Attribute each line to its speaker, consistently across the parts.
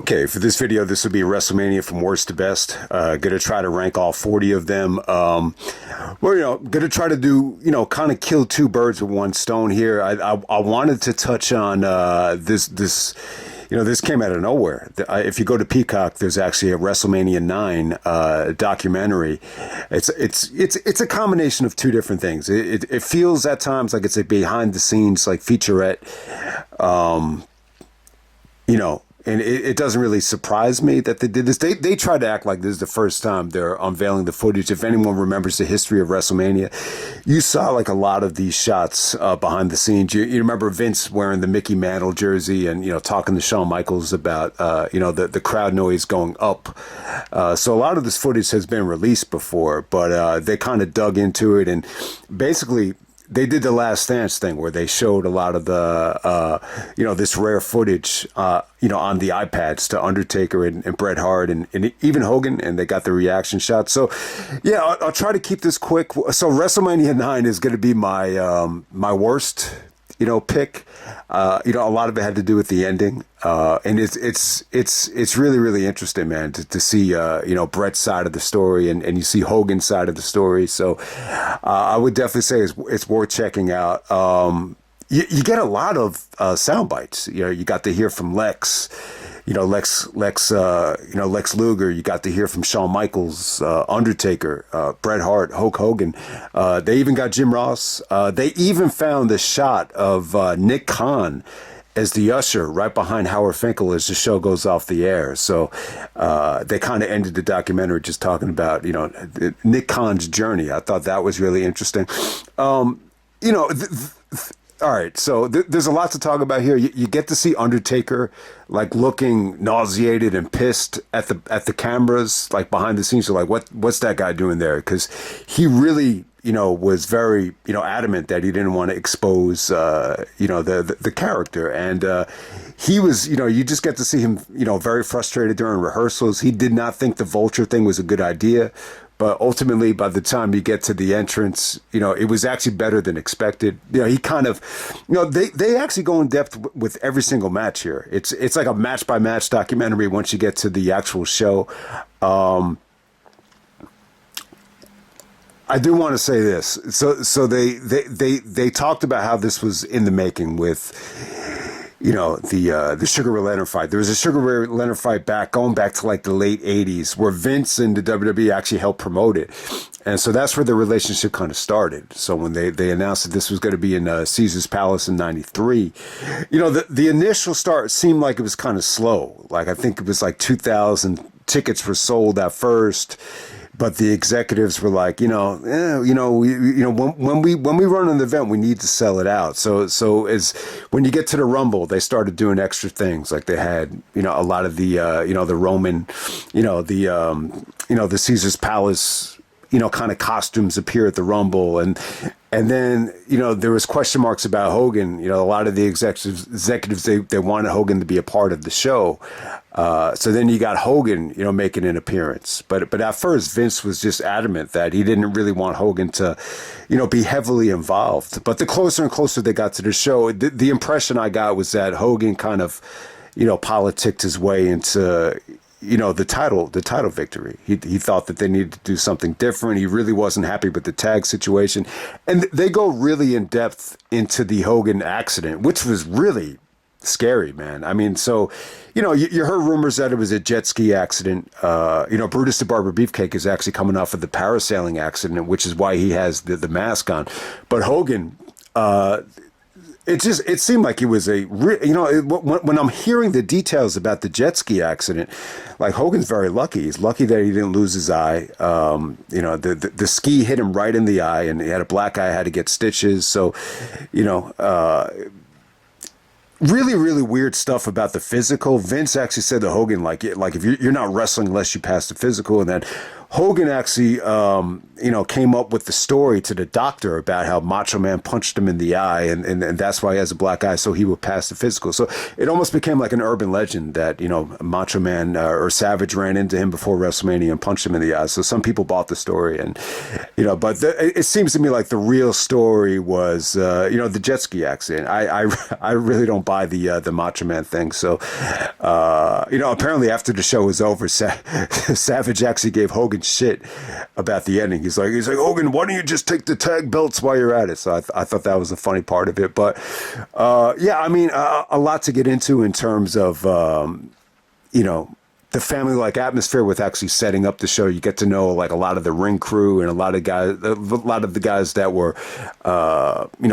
Speaker 1: Okay, for this video, this will be WrestleMania from worst to best. Gonna try to rank all 40 of them. Gonna try to do, kind of kill two birds with one stone here. I wanted to touch on this. This came out of nowhere. If you go to Peacock, there's actually a WrestleMania IX documentary. It's a combination of two different things. It feels at times like it's a behind the scenes like featurette. And it doesn't really surprise me that they did this. They try to act like this is the first time they're unveiling the footage. If anyone remembers the history of WrestleMania, you saw like a lot of these shots behind the scenes. You remember Vince wearing the Mickey Mantle jersey and, talking to Shawn Michaels about, the crowd noise going up. So a lot of this footage has been released before, but they kind of dug into it and basically they did the Last Dance thing where they showed a lot of the, this rare footage, on the iPads to Undertaker and Bret Hart and even Hogan, and they got the reaction shots. So, yeah, I'll try to keep this quick. So WrestleMania IX is going to be my my worst, pick. A lot of it had to do with the ending, and it's really really interesting, man, to see Bret's side of the story and you see Hogan's side of the story. So I would definitely say it's worth checking out. You get a lot of sound bites. You got to hear from Lex. Lex Luger. You got to hear from Shawn Michaels, Undertaker, Bret Hart, Hulk Hogan. They even got Jim Ross. They even found the shot of Nick Khan as the usher right behind Howard Finkel as the show goes off the air. So they kind of ended the documentary just talking about, Nick Khan's journey. I thought that was really interesting. All right, so there's a lot to talk about here. You get to see Undertaker like looking nauseated and pissed at the cameras, like behind the scenes. You're like, what's that guy doing there? Because he really, was very, adamant that he didn't want to expose, the character. And he was, you just get to see him, very frustrated during rehearsals. He did not think the vulture thing was a good idea. But ultimately, by the time you get to the entrance, it was actually better than expected. He kind of, they actually go in depth with every single match here. It's like a match by match documentary once you get to the actual show. I do want to say this. So they talked about how this was in the making with, the Sugar Ray Leonard fight. There was a Sugar Ray Leonard fight going back to like the late 80s where Vince and the WWE actually helped promote it. And so that's where the relationship kind of started. So when they announced that this was going to be in Caesar's Palace in 93, the initial start seemed like it was kind of slow. Like I think it was like 2,000 tickets were sold at first. But the executives were like, when we run an event, we need to sell it out. So as when you get to the Rumble, they started doing extra things. Like they had, a lot of the, the Roman, the Caesar's Palace, kind of costumes appear at the Rumble. And then, there was question marks about Hogan. A lot of the executives, they wanted Hogan to be a part of the show. So then you got Hogan, making an appearance. But at first, Vince was just adamant that he didn't really want Hogan to, be heavily involved. But the closer and closer they got to the show, the impression I got was that Hogan kind of, politicked his way into, the title victory. He thought that they needed to do something different. He really wasn't happy with the tag situation. And they go really in depth into the Hogan accident, which was really scary, man. I mean, so, you heard rumors that it was a jet ski accident. Brutus the Barber Beefcake is actually coming off of the parasailing accident, which is why he has the mask on. But Hogan, it seemed like it was when I'm hearing the details about the jet ski accident, like Hogan's very lucky. He's lucky that he didn't lose his eye. The ski hit him right in the eye and he had a black eye, had to get stitches. So, really, really weird stuff about the physical. Vince actually said to Hogan, like if you're not wrestling unless you pass the physical. And then Hogan actually, came up with the story to the doctor about how Macho Man punched him in the eye, and that's why he has a black eye, so he would pass the physical. So it almost became like an urban legend that, Macho Man or Savage ran into him before WrestleMania and punched him in the eye. So some people bought the story, and, but it seems to me like the real story was, the jet ski accident. I really don't buy the Macho Man thing. So, apparently after the show was over, Savage actually gave Hogan shit about the ending. He's like, Hogan, why don't you just take the tag belts while you're at it? So I thought that was a funny part of it. But yeah, I mean, a lot to get into in terms of, the family-like atmosphere with actually setting up the show. You get to know like a lot of the ring crew and a lot of the guys that were,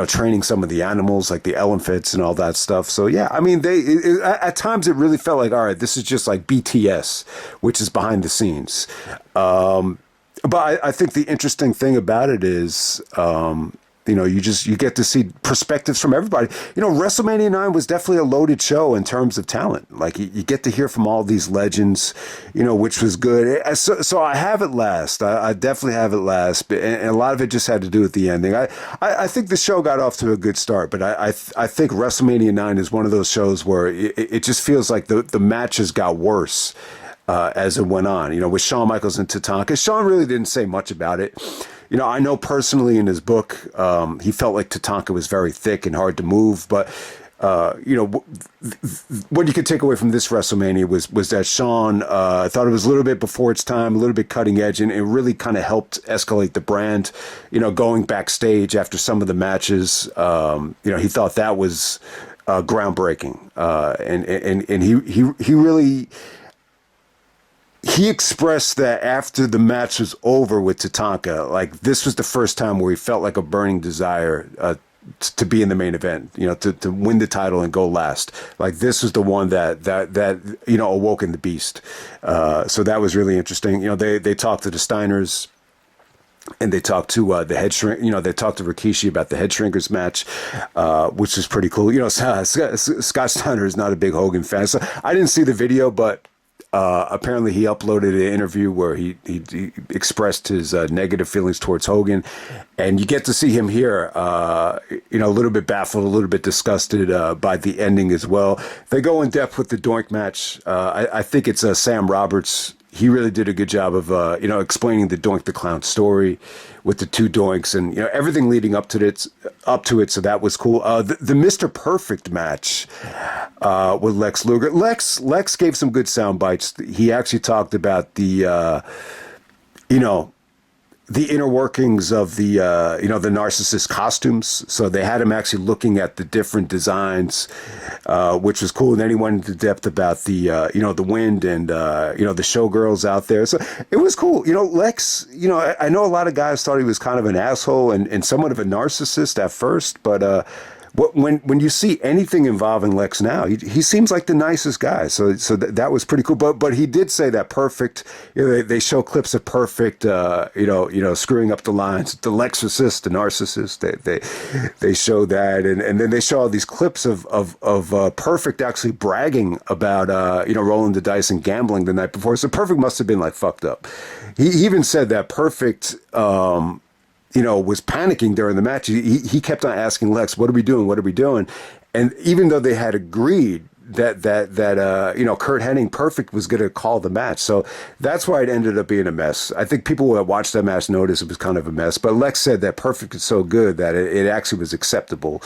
Speaker 1: training some of the animals like the elephants and all that stuff. So yeah, I mean, at times it really felt like, all right, this is just like BTS, which is behind the scenes. But I think the interesting thing about it is, you get to see perspectives from everybody. WrestleMania IX was definitely a loaded show in terms of talent. Like you get to hear from all these legends, which was good. So I have it last. I definitely have it last. And a lot of it just had to do with the ending. I think the show got off to a good start, but I think WrestleMania IX is one of those shows where it just feels like the matches got worse as it went on, with Shawn Michaels and Tatanka. Shawn really didn't say much about it. I know personally in his book, he felt like Tatanka was very thick and hard to move. But, what you could take away from this WrestleMania was that Shawn thought it was a little bit before its time, a little bit cutting edge, and it really kind of helped escalate the brand. Going backstage after some of the matches, he thought that was groundbreaking. And he really... He expressed that after the match was over with Tatanka, like this was the first time where he felt like a burning desire to be in the main event, to win the title and go last. Like this was the one that awoken the beast. So that was really interesting. They talked to the Steiners. And they talked to the head shrink. They talked to Rikishi about the head shrinkers match, which was pretty cool. Scott Steiner is not a big Hogan fan, so I didn't see the video, but apparently he uploaded an interview where he expressed his negative feelings towards Hogan, and you get to see him here, a little bit baffled, a little bit disgusted by the ending as well. They go in depth with the Doink match. I think it's Sam Roberts. He really did a good job of, explaining the Doink the Clown story with the two Doinks and, everything leading up to it. So that was cool. The Mr. Perfect match with Lex Luger. Lex gave some good sound bites. He actually talked about the inner workings of the narcissist costumes. So they had him actually looking at the different designs, which was cool. And then he went into depth about the wind and, the showgirls out there. So it was cool. Lex, I know a lot of guys thought he was kind of an asshole and somewhat of a narcissist at first, but, when you see anything involving Lex now, he seems like the nicest guy. So that was pretty cool. But he did say that Perfect. They show clips of Perfect. Screwing up the lines. The Lexicist, the narcissist. They show that, and then they show all these clips of Perfect actually bragging about rolling the dice and gambling the night before. So Perfect must have been like fucked up. He even said that Perfect. Was panicking during the match. He kept on asking Lex, what are we doing? What are we doing? And even though they had agreed that Kurt Hennig Perfect was going to call the match. So that's why it ended up being a mess. I think people who had watched that match noticed it was kind of a mess, but Lex said that Perfect is so good that it actually was acceptable.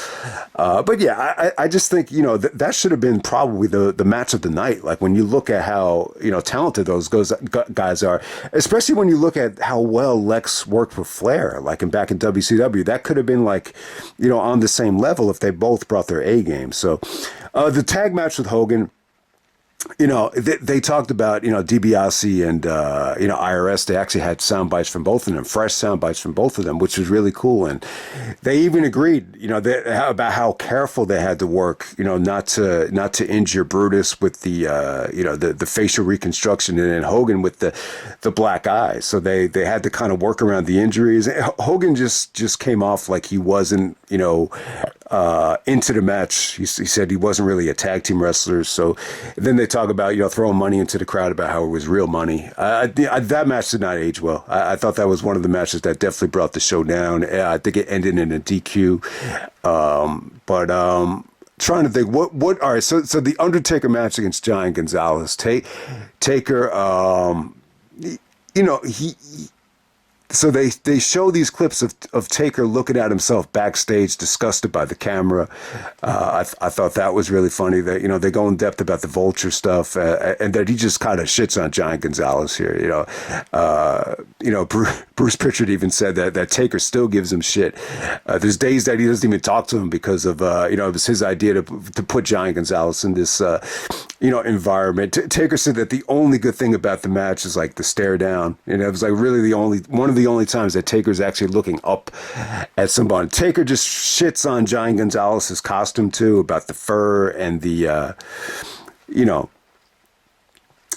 Speaker 1: But yeah, I just think, that should have been probably the match of the night. Like when you look at how, talented those guys are, especially when you look at how well Lex worked with Flair, like back in WCW, that could have been like, on the same level if they both brought their A game. So, the tag match with Hogan, they talked about, DiBiase and, IRS. They actually had sound bites from both of them, fresh sound bites from both of them, which was really cool. And they even agreed, about how careful they had to work, not to injure Brutus with the, the facial reconstruction, and then Hogan with the black eye. So they had to kind of work around the injuries. Hogan just came off like he wasn't, into the match. He said he wasn't really a tag team wrestler. So then they talk about, throwing money into the crowd about how it was real money. That match did not age well. I thought that was one of the matches that definitely brought the show down. I think it ended in a DQ. Trying to think what, all right. So the Undertaker match against Giant Gonzalez, Taker, so they show these clips of Taker looking at himself backstage, disgusted by the camera. I thought that was really funny. That they go in depth about the Vulture stuff, and that he just kind of shits on Giant Gonzalez here. Bruce Pritchard even said that Taker still gives him shit. There's days that he doesn't even talk to him because of it was his idea to put Giant Gonzalez in this environment. Taker said that the only good thing about the match is like the stare down. It was like really one of the only times that Taker's actually looking up at somebody. Taker just shits on Giant Gonzalez's costume too, about the fur and the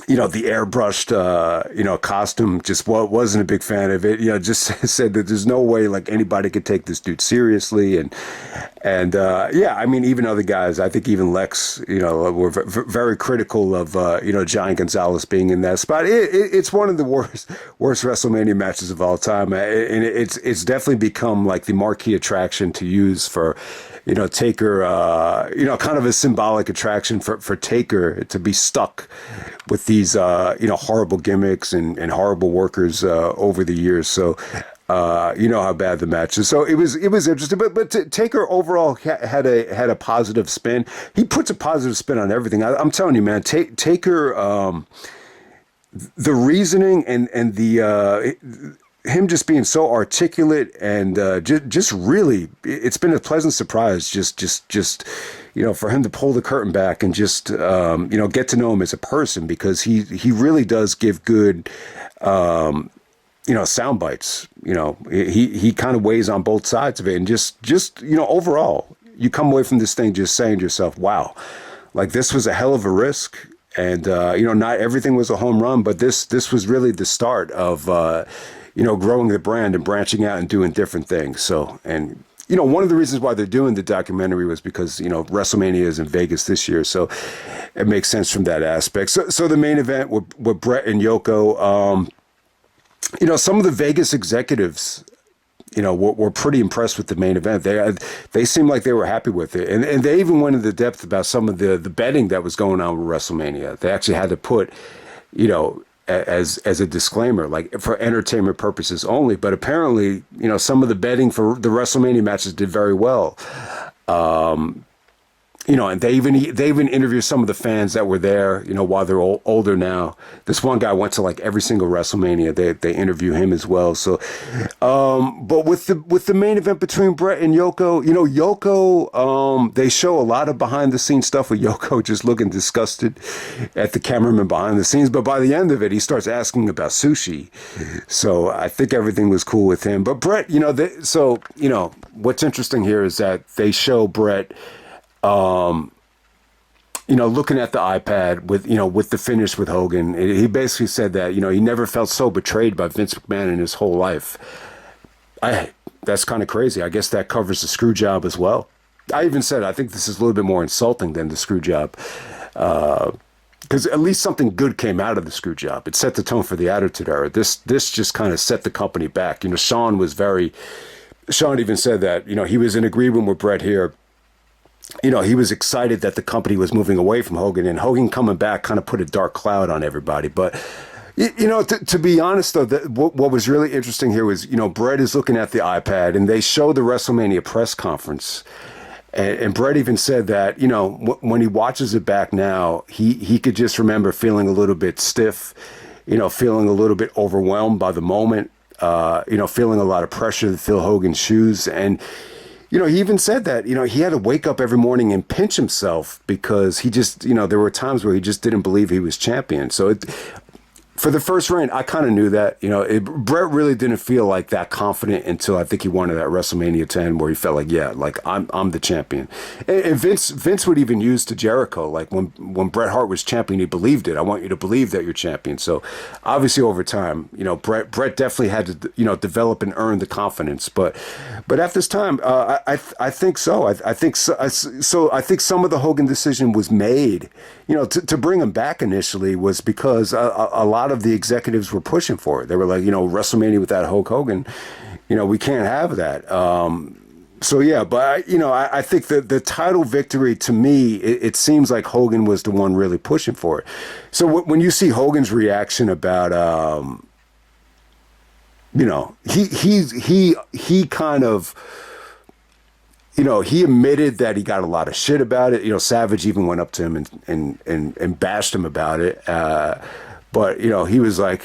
Speaker 1: the airbrushed, costume. Just wasn't a big fan of it. Just said that there's no way like anybody could take this dude seriously. And I mean, even other guys, I think even Lex, were very critical of, Giant Gonzalez being in that spot. It's one of the worst WrestleMania matches of all time. And it's definitely become like the marquee attraction to use for, Taker, kind of a symbolic attraction for Taker to be stuck with these, horrible gimmicks and horrible workers over the years. So, how bad the match is. So it was interesting, but Taker overall had a positive spin. He puts a positive spin on everything. I'm telling you, man, Taker, the reasoning and the him just being so articulate and just really, it's been a pleasant surprise. Just for him to pull the curtain back and just get to know him as a person, because he really does give good sound bites. He kind of weighs on both sides of it, and just overall, you come away from this thing just saying to yourself, wow, like this was a hell of a risk. And not everything was a home run, but this was really the start of growing the brand and branching out and doing different things. So, and one of the reasons why they're doing the documentary was because WrestleMania is in Vegas this year, so it makes sense from that aspect. So the main event with Brett and Yoko, some of the Vegas executives, were pretty impressed with the main event. They seemed like they were happy with it, and they even went into depth about some of the betting that was going on with WrestleMania. They actually had to put, as a disclaimer, like for entertainment purposes only. But apparently, some of the betting for the WrestleMania matches did very well. And they even interviewed some of the fans that were there, while they're older now. This one guy went to like every single WrestleMania. They interview him as well. So, but with the main event between Brett and Yoko, Yoko, they show a lot of behind the scenes stuff with Yoko just looking disgusted at the cameraman behind the scenes. But by the end of it, he starts asking about sushi. So I think everything was cool with him. But Brett, what's interesting here is that they show Brett, looking at the iPad with the finish with Hogan. He basically said that, he never felt so betrayed by Vince McMahon in his whole life. That's kind of crazy. I guess that covers the screw job as well. I even said, I think this is a little bit more insulting than the screw job. Because at least something good came out of the screw job. It set the tone for the Attitude Era. This just kind of set the company back. Sean even said that, he was in agreement with Brett here. He was excited that the company was moving away from Hogan, and Hogan coming back kind of put a dark cloud on everybody. But, to be honest, though, what was really interesting here was, Brett is looking at the iPad, and they show the WrestleMania press conference. And Brett even said that, when he watches it back now, he could just remember feeling a little bit stiff, feeling a little bit overwhelmed by the moment, feeling a lot of pressure to fill Hogan's shoes. And, he even said that, he had to wake up every morning and pinch himself because he just, there were times where he just didn't believe he was champion. So for the first reign, I kind of knew that, Brett really didn't feel like that confident until I think he won at WrestleMania 10, where he felt like, yeah, like I'm the champion. And Vince would even use to Jericho, like when Bret Hart was champion, he believed it. I want you to believe that you're champion. So obviously over time, Bret definitely had to, develop and earn the confidence. But at this time, I think so. I think so. So I think some of the Hogan decision was made, to bring him back initially was because a lot of the executives were pushing for it. They were like, WrestleMania without Hulk Hogan, we can't have that. So yeah, but I think that the title victory, to me, it seems like Hogan was the one really pushing for it. So when you see Hogan's reaction about, he kind of, he admitted that he got a lot of shit about it. Savage even went up to him and bashed him about it. But he was like,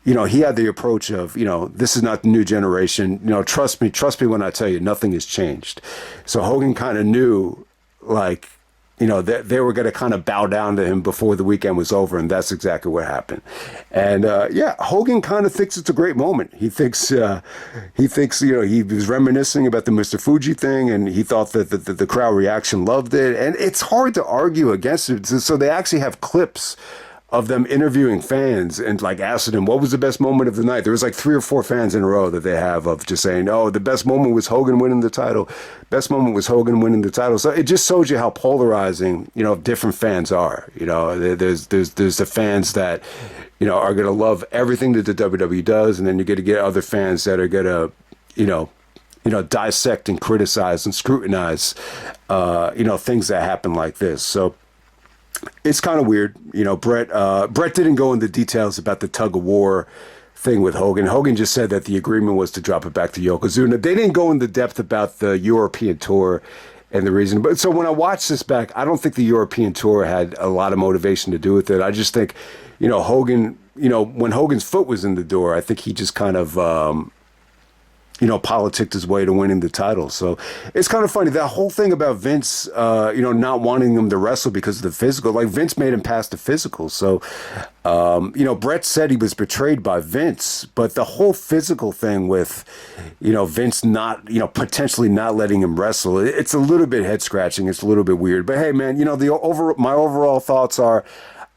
Speaker 1: he had the approach of, this is not the new generation. Trust me when I tell you, nothing has changed. So Hogan kind of knew, like, they were going to kind of bow down to him before the weekend was over, and that's exactly what happened. And Hogan kind of thinks it's a great moment. He thinks he was reminiscing about the Mr. Fuji thing, and he thought that the crowd reaction loved it, and it's hard to argue against it. So they actually have clips of them interviewing fans and like asking them what was the best moment of the night. There was like 3 or 4 fans in a row that they have of just saying, "Oh, the best moment was Hogan winning the title. Best moment was Hogan winning the title." So it just shows you how polarizing, different fans are. There's the fans that, are going to love everything that the WWE does, and then you're going to get other fans that are going to, dissect and criticize and scrutinize, things that happen like this. So it's kind of weird. Brett didn't go into details about the tug of war thing with Hogan. Hogan just said that the agreement was to drop it back to Yokozuna. They didn't go into depth about the European tour and the reason. But so when I watched this back, I don't think the European tour had a lot of motivation to do with it. I just think, Hogan, when Hogan's foot was in the door, I think he just kind of, politicked his way to winning the title. So it's kind of funny. That whole thing about Vince, not wanting him to wrestle because of the physical, like Vince made him pass the physical. So, Brett said he was betrayed by Vince, but the whole physical thing with, Vince not, potentially not letting him wrestle, it's a little bit head scratching. It's a little bit weird, but hey, man, my overall thoughts are,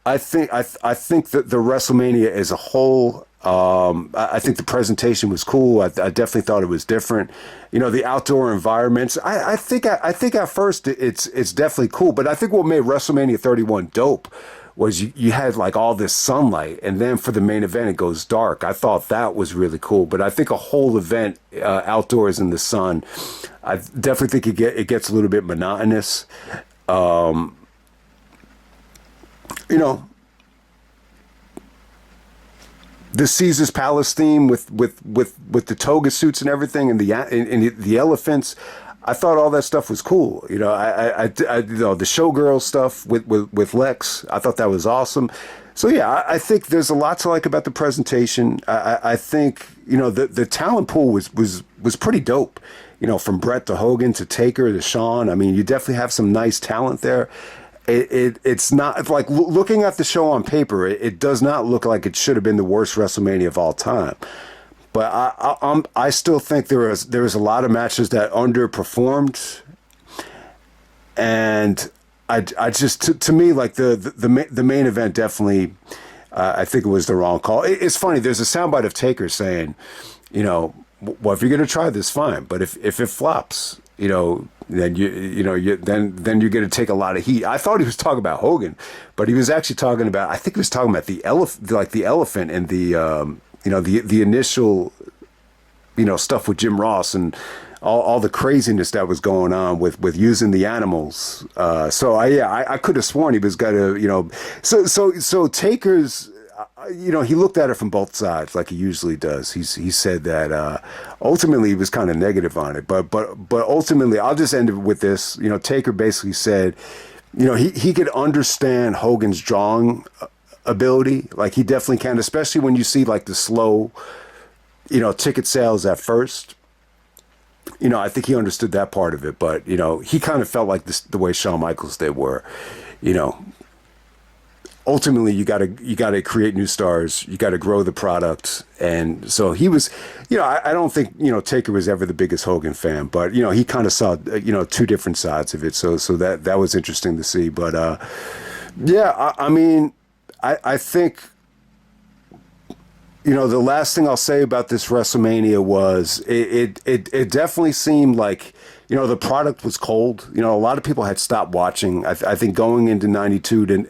Speaker 1: I think that the WrestleMania as a whole, I think the presentation was cool. I definitely thought it was different. The outdoor environments. I think at first it's definitely cool, but I think what made WrestleMania 31 dope was you had like all this sunlight, and then for the main event it goes dark. I thought that was really cool, but I think a whole event outdoors in the sun, I definitely think it gets a little bit monotonous. The Caesar's Palace theme with the toga suits and everything, and the elephants. I thought all that stuff was cool. The showgirl stuff with Lex. I thought that was awesome. So yeah, I think there's a lot to like about the presentation. I think the talent pool was pretty dope. From Brett to Hogan to Taker to Shawn. I mean, you definitely have some nice talent there. It's not like looking at the show on paper. It does not look like it should have been the worst WrestleMania of all time. But I still think there was a lot of matches that underperformed, and I just to me like the main event definitely. I think it was the wrong call. It's funny. There's a soundbite of Taker saying, well, if you're gonna try this, fine. But if it flops, then then you're going to take a lot of heat. I thought he was talking about Hogan, but he was actually talking about. I think he was talking about the elephant and the initial, stuff with Jim Ross and all the craziness that was going on with using the animals. I could have sworn he was going to, so Taker's. He looked at it from both sides like he usually does. He said that ultimately he was kind of negative on it, but ultimately I'll just end it with this. Taker basically said, he could understand Hogan's drawing ability, like he definitely can, especially when you see like the slow, ticket sales at first. I think he understood that part of it, but he kind of felt like the way Shawn Michaels did, were, ultimately you gotta create new stars, you gotta grow the product. And so he was, I don't think Taker was ever the biggest Hogan fan, but he kind of saw two different sides of it, so that was interesting to see. But I mean, I think the last thing I'll say about this WrestleMania was it definitely seemed like the product was cold. A lot of people had stopped watching. I think going into 92 to,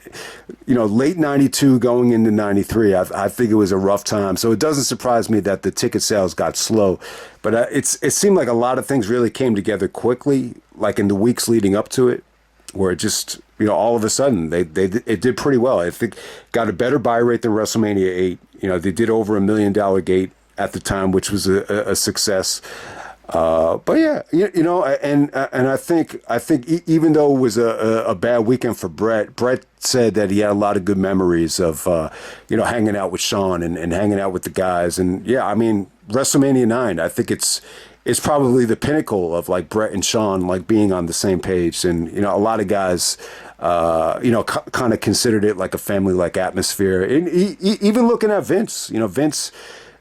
Speaker 1: late 92 going into 93, I think it was a rough time. So it doesn't surprise me that the ticket sales got slow. But it seemed like a lot of things really came together quickly, like in the weeks leading up to it, where it just, all of a sudden it did pretty well. I think got a better buy rate than WrestleMania 8. They did over $1 million gate. at the time, which was a success. But yeah, and I think even though it was a bad weekend for Brett said that he had a lot of good memories of hanging out with Sean and hanging out with the guys, and yeah, I mean WrestleMania 9, I think it's probably the pinnacle of like Brett and Sean like being on the same page, and a lot of guys kind of considered it like a family like atmosphere, and even looking at Vince,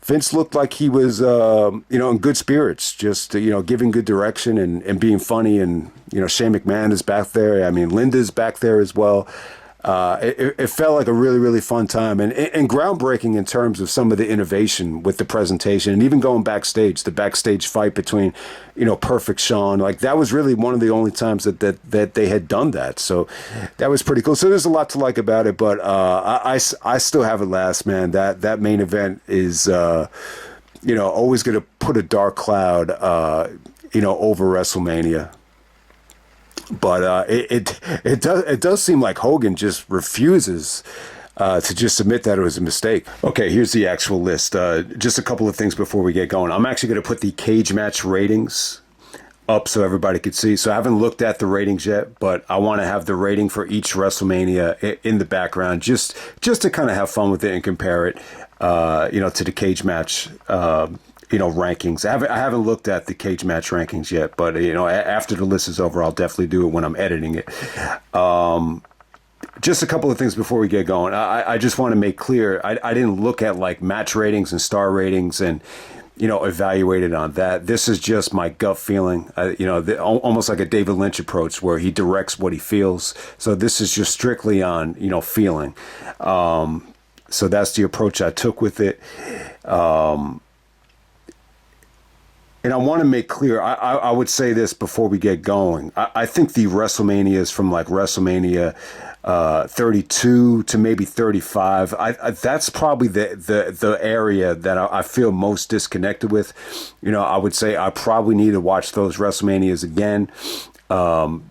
Speaker 1: Vince looked like he was, in good spirits, just, giving good direction and being funny. And, Shane McMahon is back there. I mean, Linda's back there as well. It felt like a really, really fun time and groundbreaking in terms of some of the innovation with the presentation and even going backstage, the backstage fight between, Perfect Sean. Like that was really one of the only times that they had done that. So that was pretty cool. So there's a lot to like about it, but I still have it last, man. That main event is, always going to put a dark cloud, over WrestleMania. But it does seem like Hogan just refuses to just admit that it was a mistake. Okay, here's the actual list. Just a couple of things before we get going. I'm actually going to put the cage match ratings up so everybody could see. So I haven't looked at the ratings yet, but I want to have the rating for each WrestleMania in the background, just to kind of have fun with it and compare it, to the cage match. Rankings. I haven't looked at the cage match rankings yet, but after the list is over, I'll definitely do it when I'm editing it. Just a couple of things before we get going. I just want to make clear, I didn't look at like match ratings and star ratings and evaluate it on that. This is just my gut feeling. Almost like a David Lynch approach where he directs what he feels. So this is just strictly on feeling. So that's the approach I took with it. And I want to make clear, I would say this before we get going. I think the WrestleManias from like WrestleMania 32 to maybe 35, that's probably the area that I feel most disconnected with. I would say I probably need to watch those WrestleManias again. For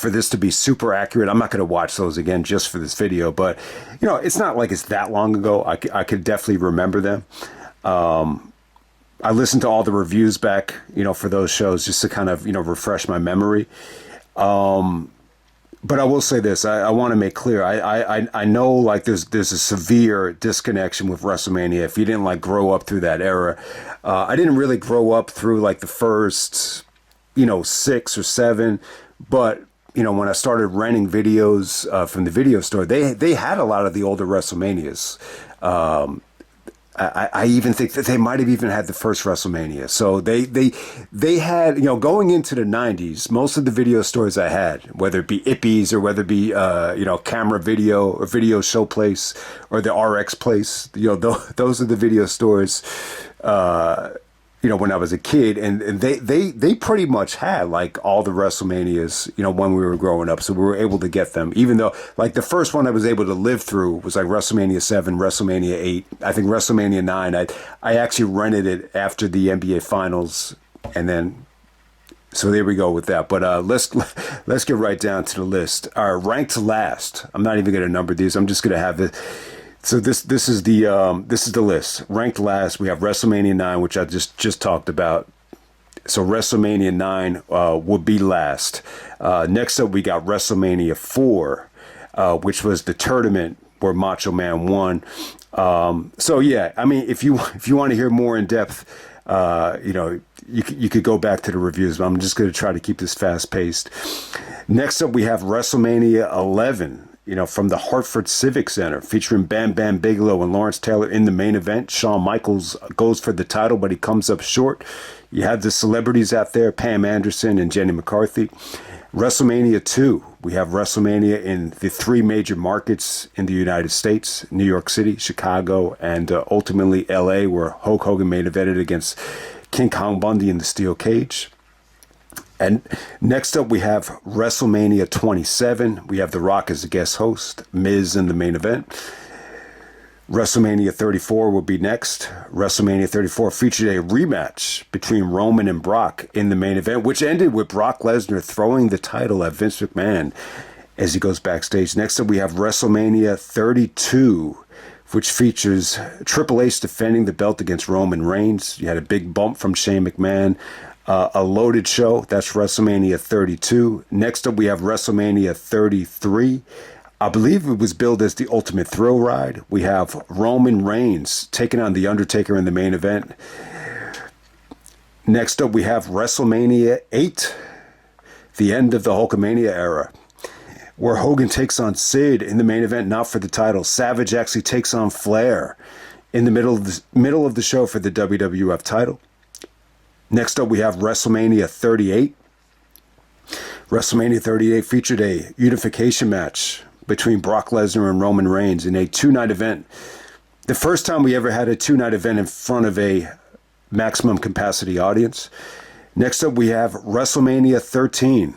Speaker 1: this to be super accurate, I'm not going to watch those again just for this video. But, it's not like it's that long ago. I could definitely remember them. I listened to all the reviews back, for those shows just to kind of, refresh my memory. But I will say this, I want to make clear, I know like there's a severe disconnection with WrestleMania if you didn't like grow up through that era. I didn't really grow up through like the first, 6 or 7, but when I started renting videos from the video store, they had a lot of the older WrestleManias. I even think that they might have even had the first WrestleMania. So they had, going into the 90s, most of the video stores I had, whether it be Ippies or whether it be, Camera Video or Video Show Place or the RX Place, those are the video stores, when I was a kid, and they pretty much had like all the WrestleManias, when we were growing up. So we were able to get them, even though like the first one I was able to live through was like WrestleMania 7, WrestleMania 8, I think WrestleMania 9. I actually rented it after the NBA Finals, and then so there we go with that. But let's get right down to the list. Ranked last. I'm not even going to number these. I'm just going to have it. So this is the list. Ranked last, we have WrestleMania 9, which I just talked about. So WrestleMania 9 would be last. Next up, we got WrestleMania 4, which was the tournament where Macho Man won. So yeah, I mean, if you want to hear more in depth, you could go back to the reviews, but I'm just going to try to keep this fast paced. Next up, we have WrestleMania 11. From the Hartford Civic Center, featuring Bam Bam Bigelow and Lawrence Taylor in the main event. Shawn Michaels goes for the title, but he comes up short. You have the celebrities out there, Pam Anderson and Jenny McCarthy. WrestleMania 2, we have WrestleMania in the 3 major markets in the United States, New York City, Chicago, and ultimately LA, where Hulk Hogan main evented against King Kong Bundy in the steel cage. And next up, we have WrestleMania 27. We have The Rock as a guest host, Miz in the main event. WrestleMania 34 will be next. WrestleMania 34 featured a rematch between Roman and Brock in the main event, which ended with Brock Lesnar throwing the title at Vince McMahon as he goes backstage. Next up, we have WrestleMania 32, which features Triple H defending the belt against Roman Reigns. You had a big bump from Shane McMahon. A loaded show. That's WrestleMania 32. Next up, we have WrestleMania 33. I believe it was billed as the Ultimate Thrill Ride. We have Roman Reigns taking on The Undertaker in the main event. Next up, we have WrestleMania 8, the end of the Hulkamania era, where Hogan takes on Sid in the main event, not for the title. Savage actually takes on Flair in the middle of the show for the WWF title. Next up, we have WrestleMania 38. WrestleMania 38 featured a unification match between Brock Lesnar and Roman Reigns in a two-night event. The first time we ever had a two-night event in front of a maximum capacity audience. Next up, we have WrestleMania 13,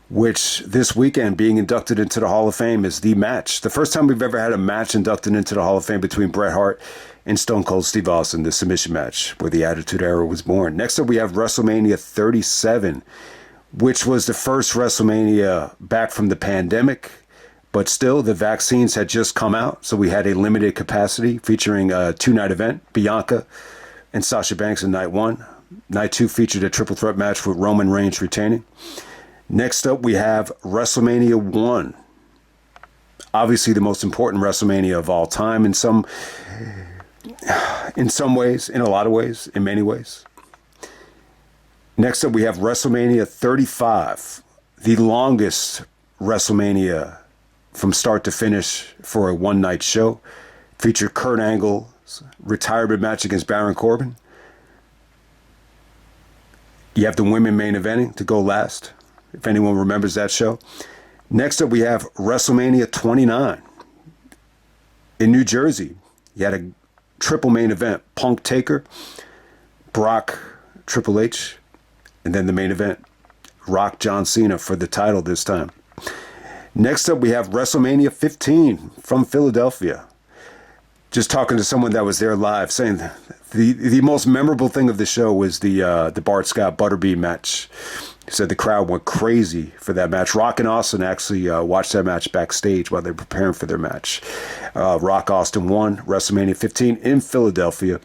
Speaker 1: which this weekend being inducted into the Hall of Fame is the match. The first time we've ever had a match inducted into the Hall of Fame between Bret Hart and Stone Cold Steve Austin, the submission match where the Attitude Era was born. Next up, we have WrestleMania 37, which was the first WrestleMania back from the pandemic. But still, the vaccines had just come out, so we had a limited capacity featuring a two-night event, Bianca and Sasha Banks in night one. Night two featured a triple threat match with Roman Reigns retaining. Next up, we have WrestleMania 1. Obviously, the most important WrestleMania of all time in some ways, in a lot of ways, in many ways. Next up, we have WrestleMania 35, the longest WrestleMania from start to finish for a one-night show. Featured Kurt Angle's retirement match against Baron Corbin. You have the women main eventing to go last, if anyone remembers that show. Next up, we have WrestleMania 29 in New Jersey. You had a triple main event, Punk Taker, Brock, Triple H, and then the main event, Rock, John Cena for the title this time. Next up, we have WrestleMania 15 from Philadelphia. Just talking to someone that was there live, saying the most memorable thing of the show was the Bart Scott Butterbean match. He said the crowd went crazy for that match. Rock and Austin actually watched that match backstage while they were preparing for their match. Rock Austin won WrestleMania 15 in Philadelphia.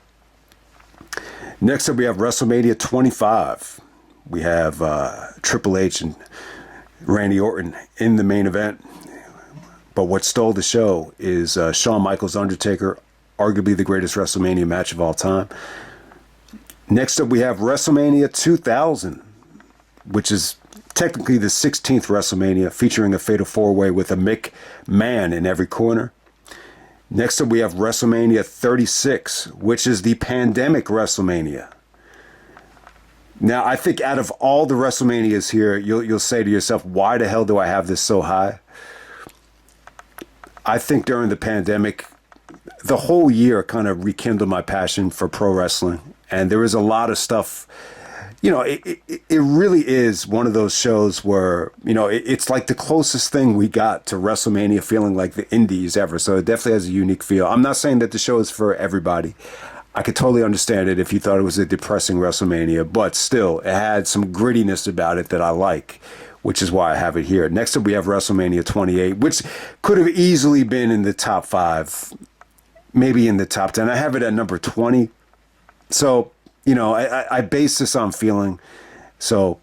Speaker 1: Next up, we have WrestleMania 25. We have Triple H and Randy Orton in the main event. But what stole the show is Shawn Michaels' Undertaker, arguably the greatest WrestleMania match of all time. Next up, we have WrestleMania 2000, which is technically the 16th WrestleMania, featuring a fatal four-way with a McMahon in every corner. Next up, we have WrestleMania 36, which is the pandemic WrestleMania. Now, I think out of all the WrestleManias here, you'll say to yourself, why the hell do I have this so high? I think during the pandemic, the whole year kind of rekindled my passion for pro wrestling. And there is a lot of stuff, you know, it really is one of those shows where, you know, it's like the closest thing we got to WrestleMania feeling like the Indies ever. So it definitely has a unique feel. I'm not saying that the show is for everybody. I could totally understand it if you thought it was a depressing WrestleMania, but still, it had some grittiness about it that I like, which is why I have it here. Next up, we have WrestleMania 28, which could have easily been in the top 5, maybe in the top 10. I have it at number 20. So, you know, I base this on feeling. So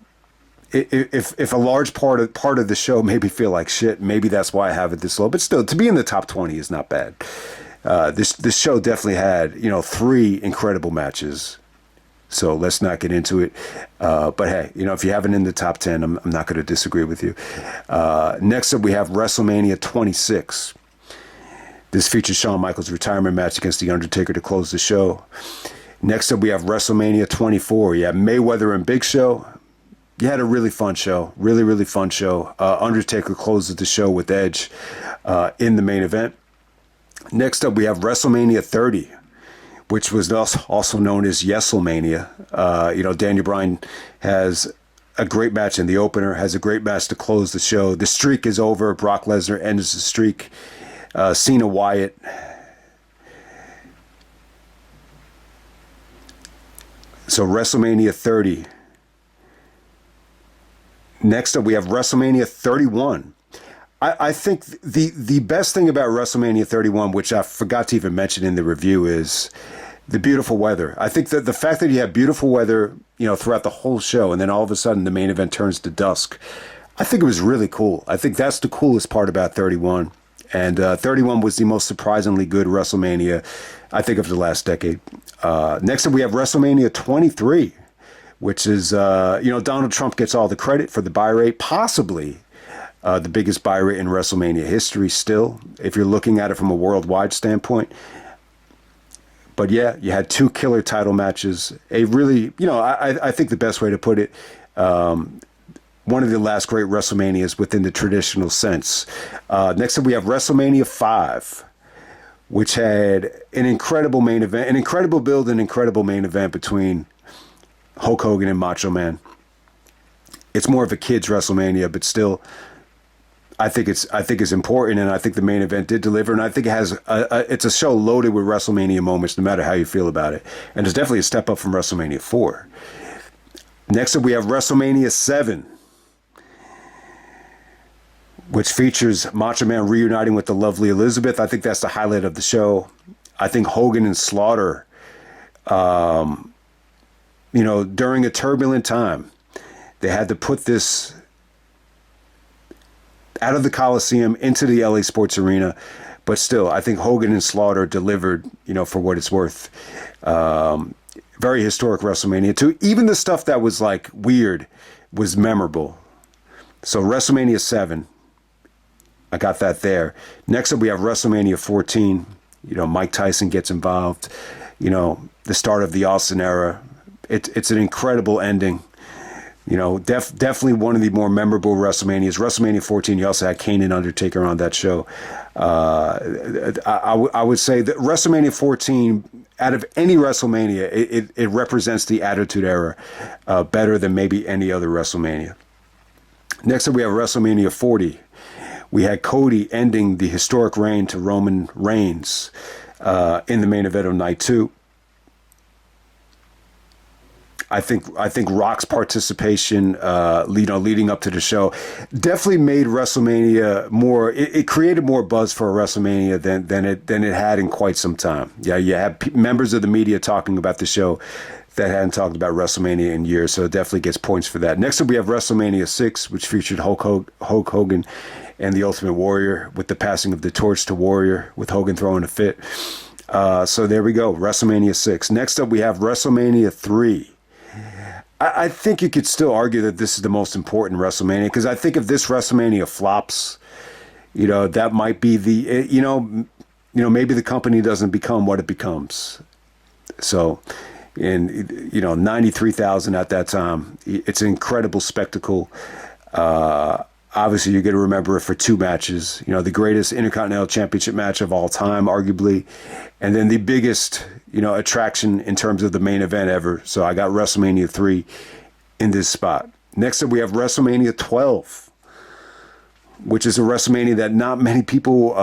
Speaker 1: if a large part of the show made me feel like shit, maybe that's why I have it this low. But still, to be in the top 20 is not bad. This show definitely had, you know, 3 incredible matches. So let's not get into it. But hey, you know, if you have it in the top 10, I'm not going to disagree with you. Next up, we have WrestleMania 26. This features Shawn Michaels' retirement match against The Undertaker to close the show. Next up, we have WrestleMania 24. You have Mayweather and Big Show. You had a really fun show. Really, really fun show. Undertaker closes the show with Edge in the main event. Next up, we have WrestleMania 30, which was also known as Yeselmania. You know, Daniel Bryan has a great match in the opener, has a great match to close the show. The streak is over. Brock Lesnar ends the streak. Cena Wyatt. So WrestleMania 30. Next up, we have WrestleMania 31. I think the best thing about WrestleMania 31, which I forgot to even mention in the review, is the beautiful weather. I think that the fact that you have beautiful weather, throughout the whole show, and then all of a sudden the main event turns to dusk, I think it was really cool. I think that's the coolest part about 31. And 31 was the most surprisingly good WrestleMania, I think, of the last decade. Next up, we have WrestleMania 23, which is, Donald Trump gets all the credit for the buy rate, possibly the biggest buy rate in WrestleMania history still, if you're looking at it from a worldwide standpoint. But yeah, you had two killer title matches. A really, I think the best way to put it, one of the last great WrestleManias within the traditional sense. Next up, we have WrestleMania 5, which had an incredible main event, an incredible build, an incredible main event between Hulk Hogan and Macho Man. It's more of a kids' WrestleMania, but still, I think it's important, and I think the main event did deliver, and I think it has it's a show loaded with WrestleMania moments, no matter how you feel about it, and it's definitely a step up from WrestleMania 4. Next up, we have WrestleMania 7, which features Macho Man reuniting with the lovely Elizabeth. I think that's the highlight of the show. I think Hogan and Slaughter, during a turbulent time, they had to put this out of the Coliseum into the LA Sports Arena. But still, I think Hogan and Slaughter delivered, for what it's worth. Very historic WrestleMania too. Even the stuff that was like weird was memorable. So WrestleMania 7, I got that there. Next up, we have WrestleMania 14. Mike Tyson gets involved. The start of the Austin era. It's an incredible ending. Definitely one of the more memorable WrestleManias. WrestleMania 14, you also had Kane and Undertaker on that show. I would say that WrestleMania 14, out of any WrestleMania, it represents the Attitude Era better than maybe any other WrestleMania. Next up, we have WrestleMania 40. We had Cody ending the historic reign to Roman Reigns in the main event of night 2. I think Rock's participation, leading up to the show, definitely made WrestleMania more. It created more buzz for a WrestleMania than it had in quite some time. Yeah, you had members of the media talking about the show that hadn't talked about WrestleMania in years, so it definitely gets points for that. Next up, we have WrestleMania 6, which featured Hulk Hogan and the Ultimate Warrior, with the passing of the torch to Warrior, with Hogan throwing a fit. So there we go, WrestleMania 6. Next up, we have WrestleMania 3. I think you could still argue that this is the most important WrestleMania, because I think if this WrestleMania flops, that might be the, maybe the company doesn't become what it becomes. So, and 93,000 at that time, it's an incredible spectacle. Obviously, you're going to remember it for two matches. The greatest Intercontinental Championship match of all time, arguably, and then the biggest, attraction in terms of the main event ever. So I got WrestleMania 3 in this spot. Next up, we have WrestleMania 12, which is a WrestleMania that not many people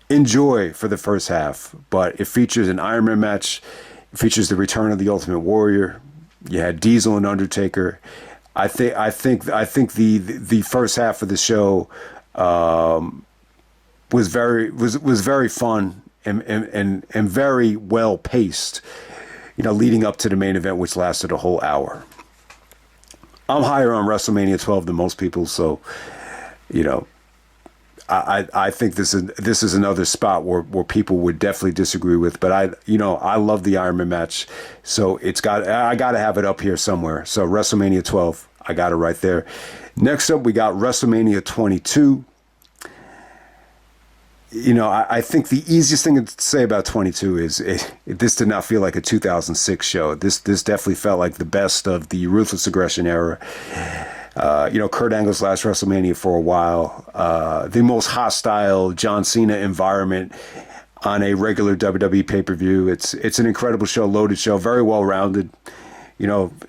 Speaker 1: enjoy for the first half, but it features an Iron Man match. It features the return of the Ultimate Warrior. You had Diesel and Undertaker. I think the first half of the show was very fun and very well paced, leading up to the main event, which lasted a whole hour. I'm higher on WrestleMania 12 than most people, so I think this is another spot where people would definitely disagree with, but I love the Iron Man match, so I got to have it up here somewhere. So WrestleMania 12, I got it right there. Next up, we got WrestleMania 22. I think the easiest thing to say about 22 is this did not feel like a 2006 show. This definitely felt like the best of the Ruthless Aggression era. Kurt Angle's last WrestleMania for a while. The most hostile John Cena environment on a regular WWE pay-per-view. It's an incredible show, loaded show, very well-rounded.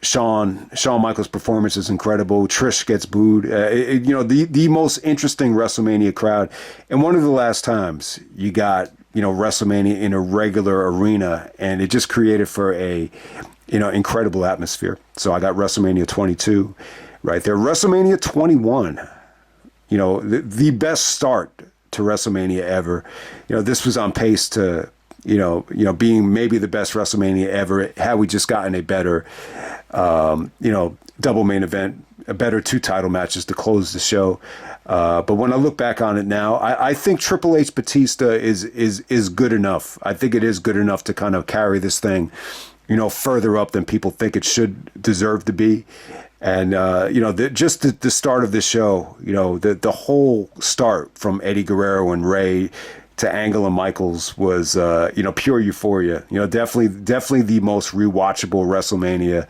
Speaker 1: Shawn Michaels' performance is incredible. Trish gets booed. The most interesting WrestleMania crowd. And one of the last times you got, WrestleMania in a regular arena, and it just created for a, incredible atmosphere. So I got WrestleMania 22 right there. WrestleMania 21. the best start to WrestleMania ever. This was on pace to, being maybe the best WrestleMania ever had we just gotten a better, double main event, a better 2 title matches to close the show. But when I look back on it now, I think Triple H Batista is good enough. I think it is good enough to kind of carry this thing, further up than people think it should deserve to be. And, just the start of the show, the whole start from Eddie Guerrero and Ray to Angle and Michaels was, pure euphoria. Definitely the most rewatchable WrestleMania,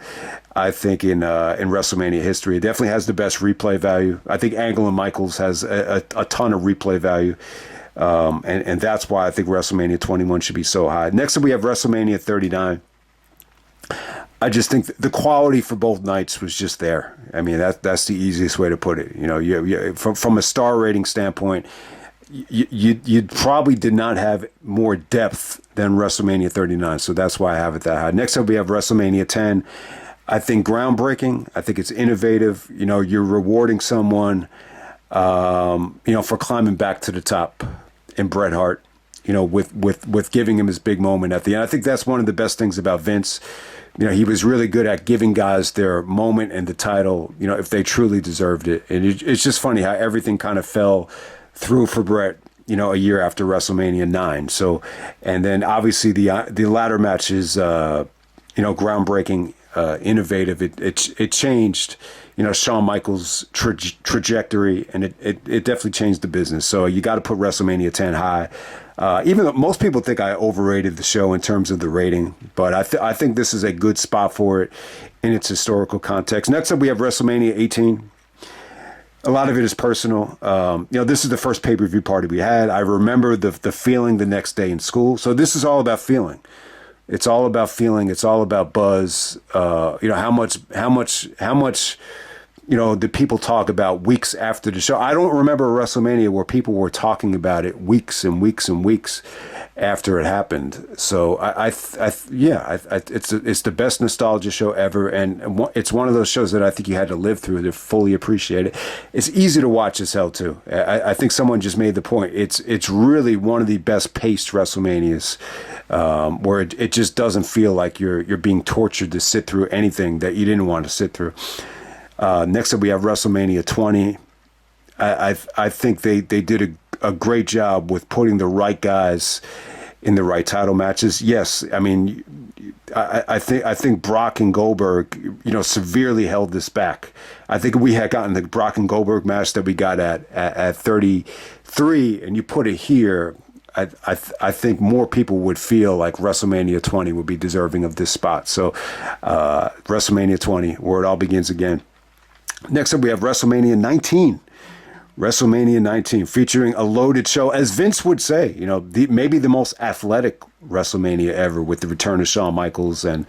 Speaker 1: I think, in WrestleMania history. It definitely has the best replay value. I think Angle and Michaels has a ton of replay value. And that's why I think WrestleMania 21 should be so high. Next up, we have WrestleMania 39. I just think the quality for both nights was just there. I mean, that's the easiest way to put it. From a star rating standpoint, you probably did not have more depth than WrestleMania 39, so that's why I have it that high. Next up, we have WrestleMania 10. I think groundbreaking. I think it's innovative. You're rewarding someone, for climbing back to the top in Bret Hart. With giving him his big moment at the end. I think that's one of the best things about Vince. He was really good at giving guys their moment and the title, if they truly deserved it. And it's just funny how everything kind of fell through for Bret, a year after WrestleMania 9. So, and then obviously the ladder match is, groundbreaking, innovative. It changed, Shawn Michaels' trajectory, and it definitely changed the business. So you got to put WrestleMania 10 high. Even though most people think I overrated the show in terms of the rating, but I think this is a good spot for it in its historical context. Next up, we have WrestleMania 18. A lot of it is personal. This is the first pay-per-view party we had. I remember the feeling the next day in school. So this is all about feeling. It's all about feeling. It's all about buzz. How much did people talk about weeks after the show? I don't remember a WrestleMania where people were talking about it weeks and weeks and weeks after it happened. So it's the best nostalgia show ever, and it's one of those shows that I think you had to live through to fully appreciate it. It's easy to watch as hell too. I think someone just made the point. It's really one of the best paced WrestleManias, where it just doesn't feel like you're being tortured to sit through anything that you didn't want to sit through. Next up, we have WrestleMania 20. I think they did a great job with putting the right guys in the right title matches. Yes, I mean, I think Brock and Goldberg, severely held this back. I think if we had gotten the Brock and Goldberg match that we got at 33, and you put it here, I think more people would feel like WrestleMania 20 would be deserving of this spot. So WrestleMania 20, where it all begins again. Next up, we have WrestleMania 19. WrestleMania 19, featuring a loaded show, as Vince would say, maybe the most athletic WrestleMania ever, with the return of Shawn Michaels and,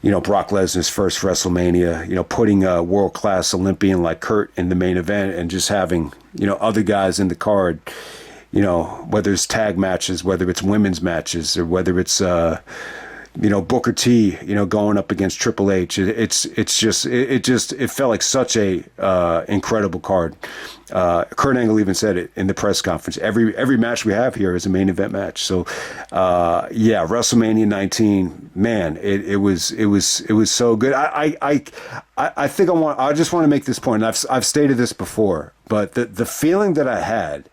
Speaker 1: Brock Lesnar's first WrestleMania, putting a world-class Olympian like Kurt in the main event, and just having, other guys in the card, whether it's tag matches, whether it's women's matches, or whether it's, Booker T, going up against Triple H. It felt like such a incredible card. Kurt Angle even said it in the press conference. Every match we have here is a main event match. So, WrestleMania 19, man, it was so good. I think I just want to make this point. And I've stated this before, but the feeling that I had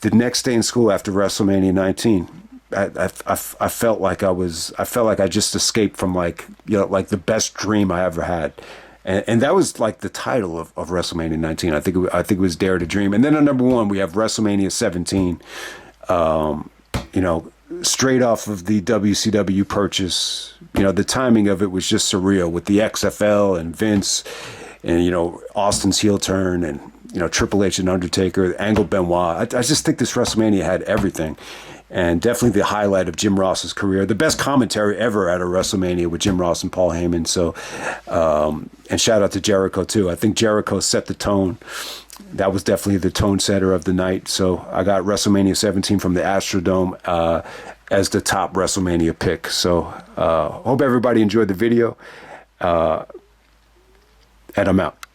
Speaker 1: the next day in school after WrestleMania 19. I felt like I just escaped from like the best dream I ever had, and that was like the title of WrestleMania 19. I think it was Dare to Dream. And then at number 1 we have WrestleMania 17. Straight off of the WCW purchase. The timing of it was just surreal with the XFL and Vince, and Austin's heel turn, and Triple H and Undertaker, Angle Benoit. I just think this WrestleMania had everything. And definitely the highlight of Jim Ross's career. The best commentary ever at a WrestleMania with Jim Ross and Paul Heyman. So, and shout out to Jericho too. I think Jericho set the tone. That was definitely the tone setter of the night. So I got WrestleMania 17 from the Astrodome as the top WrestleMania pick. So hope everybody enjoyed the video. And I'm out.